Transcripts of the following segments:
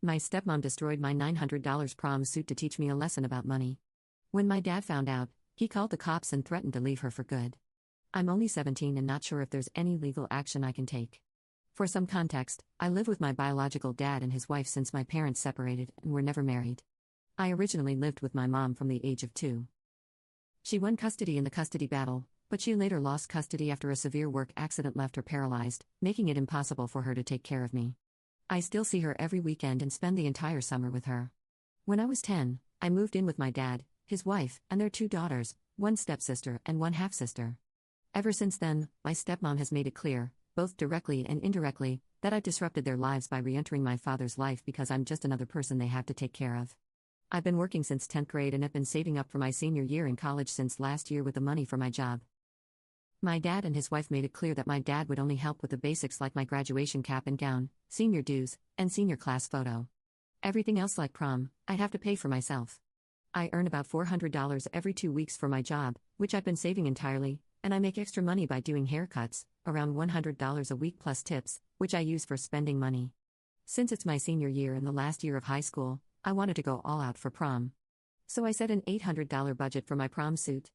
My stepmom destroyed my $900 prom suit to teach me a lesson about money. When my dad found out, he called the cops and threatened to leave her for good. I'm only 17 and not sure if there's any legal action I can take. For some context, I live with my biological dad and his wife since my parents separated and were never married. I originally lived with my mom from the age of 2. She won custody in the custody battle, but she later lost custody after a severe work accident left her paralyzed, making it impossible for her to take care of me. I still see her every weekend and spend the entire summer with her. When I was 10, I moved in with my dad, his wife, and their 2 daughters, one stepsister and one half-sister. Ever since then, my stepmom has made it clear, both directly and indirectly, that I've disrupted their lives by re-entering my father's life because I'm just another person they have to take care of. I've been working since 10th grade and have been saving up for my senior year in college since last year with the money for my job. My dad and his wife made it clear that my dad would only help with the basics like my graduation cap and gown, senior dues, and senior class photo. Everything else like prom, I'd have to pay for myself. I earn about $400 every 2 weeks for my job, which I've been saving entirely, and I make extra money by doing haircuts, around $100 a week plus tips, which I use for spending money. Since it's my senior year and the last year of high school, I wanted to go all out for prom. So I set an $800 budget for my prom suit.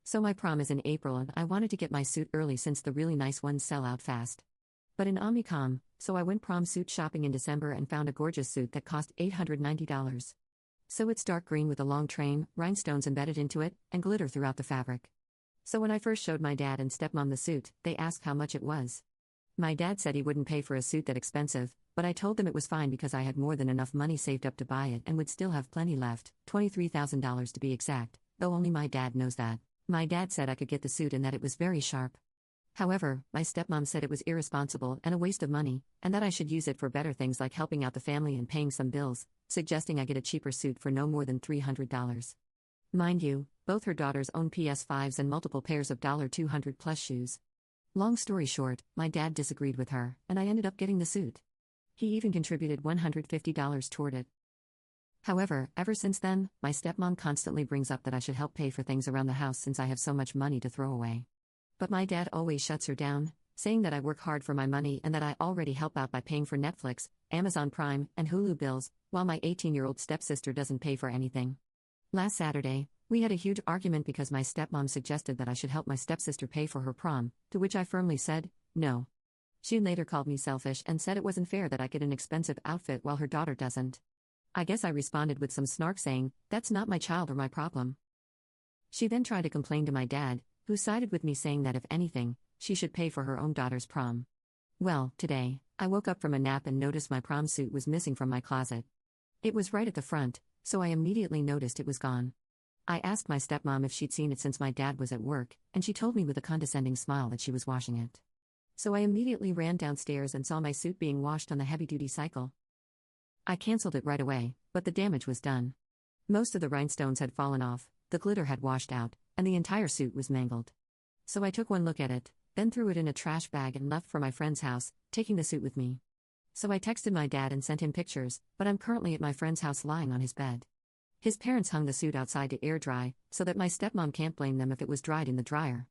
So my prom is in April and I wanted to get my suit early since the really nice ones sell out fast. But in Omnicom, so I went prom suit shopping in December and found a gorgeous suit that cost $890. So it's dark green with a long train, rhinestones embedded into it, and glitter throughout the fabric. So when I first showed my dad and stepmom the suit, they asked how much it was. My dad said he wouldn't pay for a suit that expensive, but I told them it was fine because I had more than enough money saved up to buy it and would still have plenty left, $23,000 to be exact, though only my dad knows that. My dad said I could get the suit and that it was very sharp. However, my stepmom said it was irresponsible and a waste of money, and that I should use it for better things like helping out the family and paying some bills, suggesting I get a cheaper suit for no more than $300. Mind you, both her daughters own PS5s and multiple pairs of $200 plus shoes. Long story short, my dad disagreed with her, and I ended up getting the suit. He even contributed $150 toward it. However, ever since then, my stepmom constantly brings up that I should help pay for things around the house since I have so much money to throw away. But my dad always shuts her down, saying that I work hard for my money and that I already help out by paying for Netflix, Amazon Prime, and Hulu bills, while my 18-year-old stepsister doesn't pay for anything. Last Saturday, we had a huge argument because my stepmom suggested that I should help my stepsister pay for her prom, to which I firmly said, no. She later called me selfish and said it wasn't fair that I get an expensive outfit while her daughter doesn't. I guess I responded with some snark saying, that's not my child or my problem. She then tried to complain to my dad, who sided with me saying that if anything, she should pay for her own daughter's prom. Well, today, I woke up from a nap and noticed my prom suit was missing from my closet. It was right at the front, so I immediately noticed it was gone. I asked my stepmom if she'd seen it since my dad was at work, and she told me with a condescending smile that she was washing it. So I immediately ran downstairs and saw my suit being washed on the heavy-duty cycle. I canceled it right away, but the damage was done. Most of the rhinestones had fallen off, the glitter had washed out, and the entire suit was mangled. So I took one look at it, then threw it in a trash bag and left for my friend's house, taking the suit with me. So I texted my dad and sent him pictures, but I'm currently at my friend's house lying on his bed. His parents hung the suit outside to air dry, so that my stepmom can't blame them if it was dried in the dryer.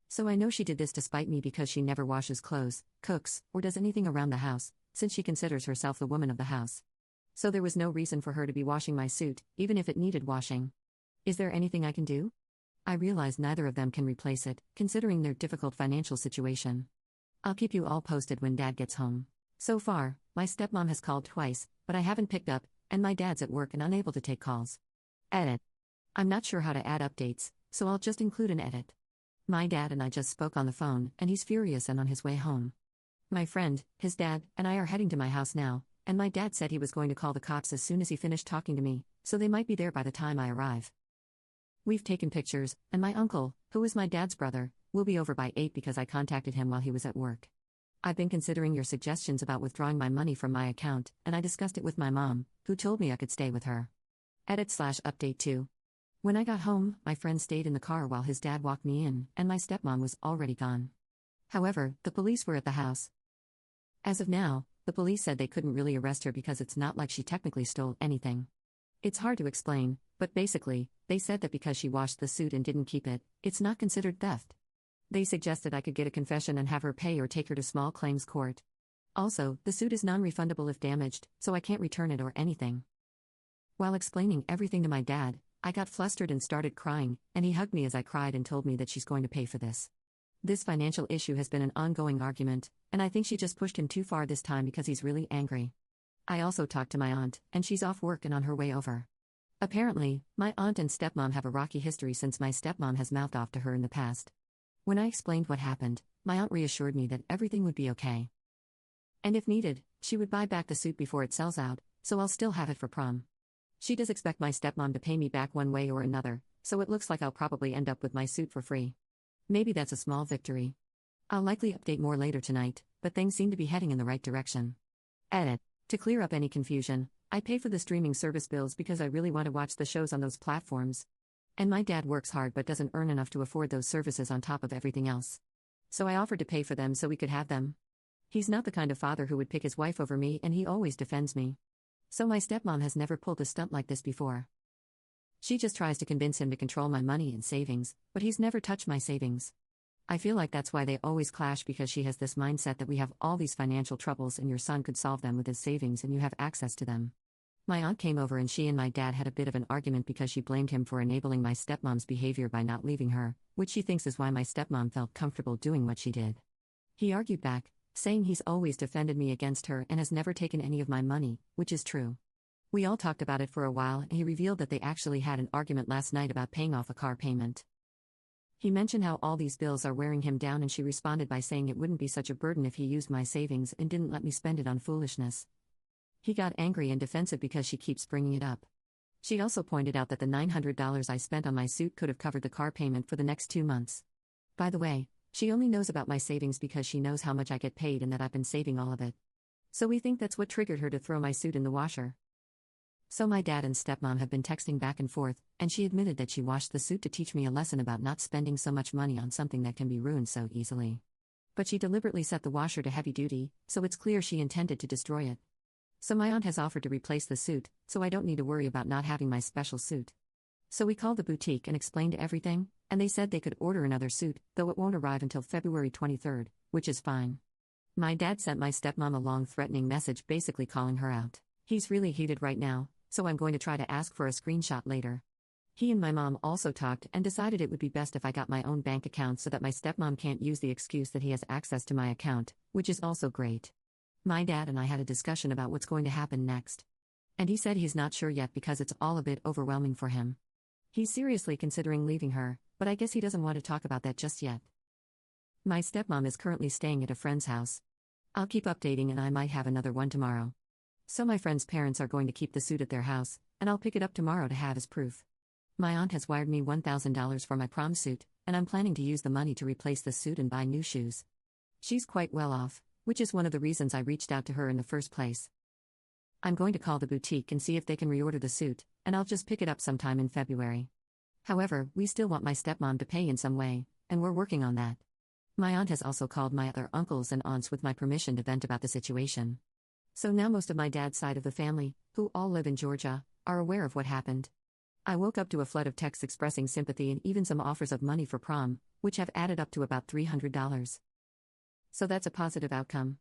So I know she did this to spite me because she never washes clothes, cooks, or does anything around the house, since she considers herself the woman of the house. So there was no reason for her to be washing my suit, even if it needed washing. Is there anything I can do? I realize neither of them can replace it, considering their difficult financial situation. I'll keep you all posted when Dad gets home. So far, my stepmom has called twice, but I haven't picked up, and my dad's at work and unable to take calls. Edit. I'm not sure how to add updates, so I'll just include an edit. My dad and I just spoke on the phone, and he's furious and on his way home. My friend, his dad, and I are heading to my house now, and my dad said he was going to call the cops as soon as he finished talking to me, so they might be there by the time I arrive. We've taken pictures, and my uncle, who is my dad's brother, will be over by 8 because I contacted him while he was at work. I've been considering your suggestions about withdrawing my money from my account, and I discussed it with my mom, who told me I could stay with her. Edit/update 2. When I got home, my friend stayed in the car while his dad walked me in, and my stepmom was already gone. However, the police were at the house. As of now, the police said they couldn't really arrest her because it's not like she technically stole anything. It's hard to explain, but basically, they said that because she washed the suit and didn't keep it, it's not considered theft. They suggested I could get a confession and have her pay or take her to small claims court. Also, the suit is non-refundable if damaged, so I can't return it or anything. While explaining everything to my dad, I got flustered and started crying, and he hugged me as I cried and told me that she's going to pay for this. This financial issue has been an ongoing argument, and I think she just pushed him too far this time because he's really angry. I also talked to my aunt, and she's off work and on her way over. Apparently, my aunt and stepmom have a rocky history since my stepmom has mouthed off to her in the past. When I explained what happened, my aunt reassured me that everything would be okay. And if needed, she would buy back the suit before it sells out, so I'll still have it for prom. She does expect my stepmom to pay me back one way or another, so it looks like I'll probably end up with my suit for free. Maybe that's a small victory. I'll likely update more later tonight, but things seem to be heading in the right direction. Edit. To clear up any confusion, I pay for the streaming service bills because I really want to watch the shows on those platforms. And my dad works hard but doesn't earn enough to afford those services on top of everything else. So I offered to pay for them so we could have them. He's not the kind of father who would pick his wife over me, and he always defends me. So my stepmom has never pulled a stunt like this before. She just tries to convince him to control my money and savings, but he's never touched my savings. I feel like that's why they always clash, because she has this mindset that we have all these financial troubles and your son could solve them with his savings and you have access to them. My aunt came over and she and my dad had a bit of an argument because she blamed him for enabling my stepmom's behavior by not leaving her, which she thinks is why my stepmom felt comfortable doing what she did. He argued back, saying he's always defended me against her and has never taken any of my money, which is true. We all talked about it for a while and he revealed that they actually had an argument last night about paying off a car payment. He mentioned how all these bills are wearing him down and she responded by saying it wouldn't be such a burden if he used my savings and didn't let me spend it on foolishness. He got angry and defensive because she keeps bringing it up. She also pointed out that the $900 I spent on my suit could have covered the car payment for the next 2 months. By the way, she only knows about my savings because she knows how much I get paid and that I've been saving all of it. So we think that's what triggered her to throw my suit in the washer. So my dad and stepmom have been texting back and forth, and she admitted that she washed the suit to teach me a lesson about not spending so much money on something that can be ruined so easily. But she deliberately set the washer to heavy duty, so it's clear she intended to destroy it. So my aunt has offered to replace the suit, so I don't need to worry about not having my special suit. So we called the boutique and explained everything, and they said they could order another suit, though it won't arrive until February 23rd, which is fine. My dad sent my stepmom a long threatening message basically calling her out. He's really heated right now, so I'm going to try to ask for a screenshot later. He and my mom also talked and decided it would be best if I got my own bank account so that my stepmom can't use the excuse that he has access to my account, which is also great. My dad and I had a discussion about what's going to happen next. And he said he's not sure yet because it's all a bit overwhelming for him. He's seriously considering leaving her, but I guess he doesn't want to talk about that just yet. My stepmom is currently staying at a friend's house. I'll keep updating and I might have another one tomorrow. So my friend's parents are going to keep the suit at their house, and I'll pick it up tomorrow to have as proof. My aunt has wired me $1,000 for my prom suit, and I'm planning to use the money to replace the suit and buy new shoes. She's quite well off, which is one of the reasons I reached out to her in the first place. I'm going to call the boutique and see if they can reorder the suit, and I'll just pick it up sometime in February. However, we still want my stepmom to pay in some way, and we're working on that. My aunt has also called my other uncles and aunts with my permission to vent about the situation. So now most of my dad's side of the family, who all live in Georgia, are aware of what happened. I woke up to a flood of texts expressing sympathy and even some offers of money for prom, which have added up to about $300. So that's a positive outcome.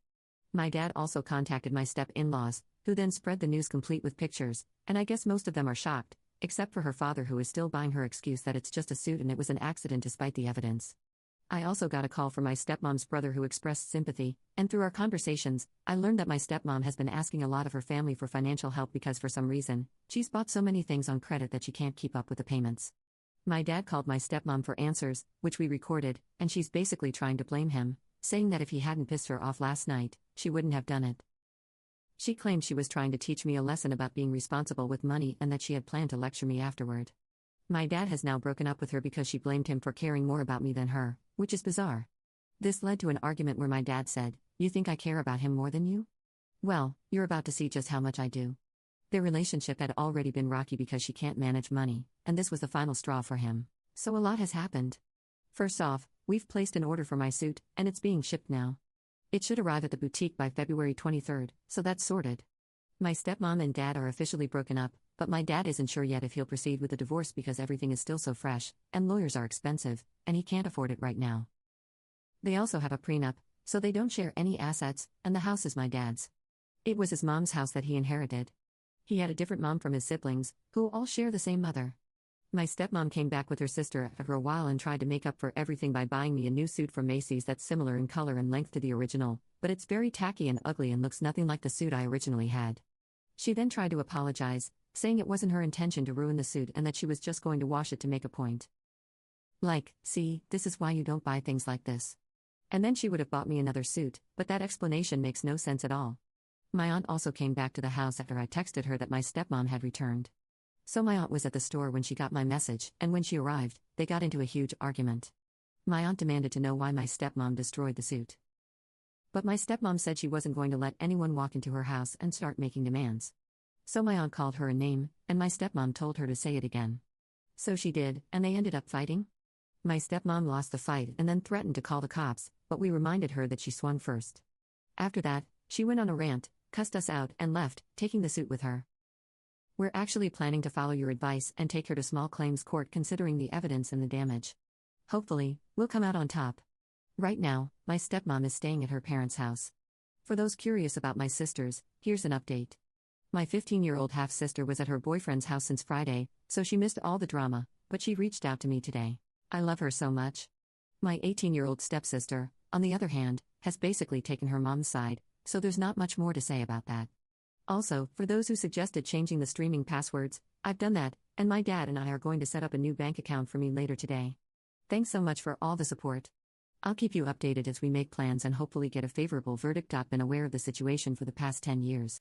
My dad also contacted my step-in-laws, who then spread the news complete with pictures, and I guess most of them are shocked, except for her father who is still buying her excuse that it's just a suit and it was an accident despite the evidence. I also got a call from my stepmom's brother who expressed sympathy, and through our conversations, I learned that my stepmom has been asking a lot of her family for financial help because for some reason, she's bought so many things on credit that she can't keep up with the payments. My dad called my stepmom for answers, which we recorded, and she's basically trying to blame him, saying that if he hadn't pissed her off last night, she wouldn't have done it. She claimed she was trying to teach me a lesson about being responsible with money and that she had planned to lecture me afterward. My dad has now broken up with her because she blamed him for caring more about me than her, which is bizarre. This led to an argument where my dad said, "You think I care about him more than you? Well, you're about to see just how much I do." Their relationship had already been rocky because she can't manage money, and this was the final straw for him. So a lot has happened. First off, we've placed an order for my suit, and it's being shipped now. It should arrive at the boutique by February 23rd, so that's sorted. My stepmom and dad are officially broken up, but my dad isn't sure yet if he'll proceed with the divorce because everything is still so fresh, and lawyers are expensive, and he can't afford it right now. They also have a prenup, So they don't share any assets, and the house is my dad's. It was his mom's house that he inherited. He had a different mom from his siblings, who all share the same mother. My stepmom came back with her sister after a while and tried to make up for everything by buying me a new suit from Macy's that's similar in color and length to the original, but it's very tacky and ugly and looks nothing like the suit I originally had. She then tried to apologize, saying it wasn't her intention to ruin the suit and that she was just going to wash it to make a point. Like, see, this is why you don't buy things like this. And then she would have bought me another suit, but that explanation makes no sense at all. My aunt also came back to the house after I texted her that my stepmom had returned. So my aunt was at the store when she got my message, and when she arrived, they got into a huge argument. My aunt demanded to know why my stepmom destroyed the suit. But my stepmom said she wasn't going to let anyone walk into her house and start making demands. So my aunt called her a name, and my stepmom told her to say it again. So she did, and they ended up fighting. My stepmom lost the fight and then threatened to call the cops, but we reminded her that she swung first. After that, she went on a rant, cussed us out, and left, taking the suit with her. We're actually planning to follow your advice and take her to small claims court considering the evidence and the damage. Hopefully, we'll come out on top. Right now, my stepmom is staying at her parents' house. For those curious about my sisters, here's an update. My 15-year-old half-sister was at her boyfriend's house since Friday, so she missed all the drama, but she reached out to me today. I love her so much. My 18-year-old stepsister, on the other hand, has basically taken her mom's side, so there's not much more to say about that. Also, for those who suggested changing the streaming passwords, I've done that, and my dad and I are going to set up a new bank account for me later today. Thanks so much for all the support. I'll keep you updated as we make plans and hopefully get a favorable verdict. Been aware of the situation for the past 10 years.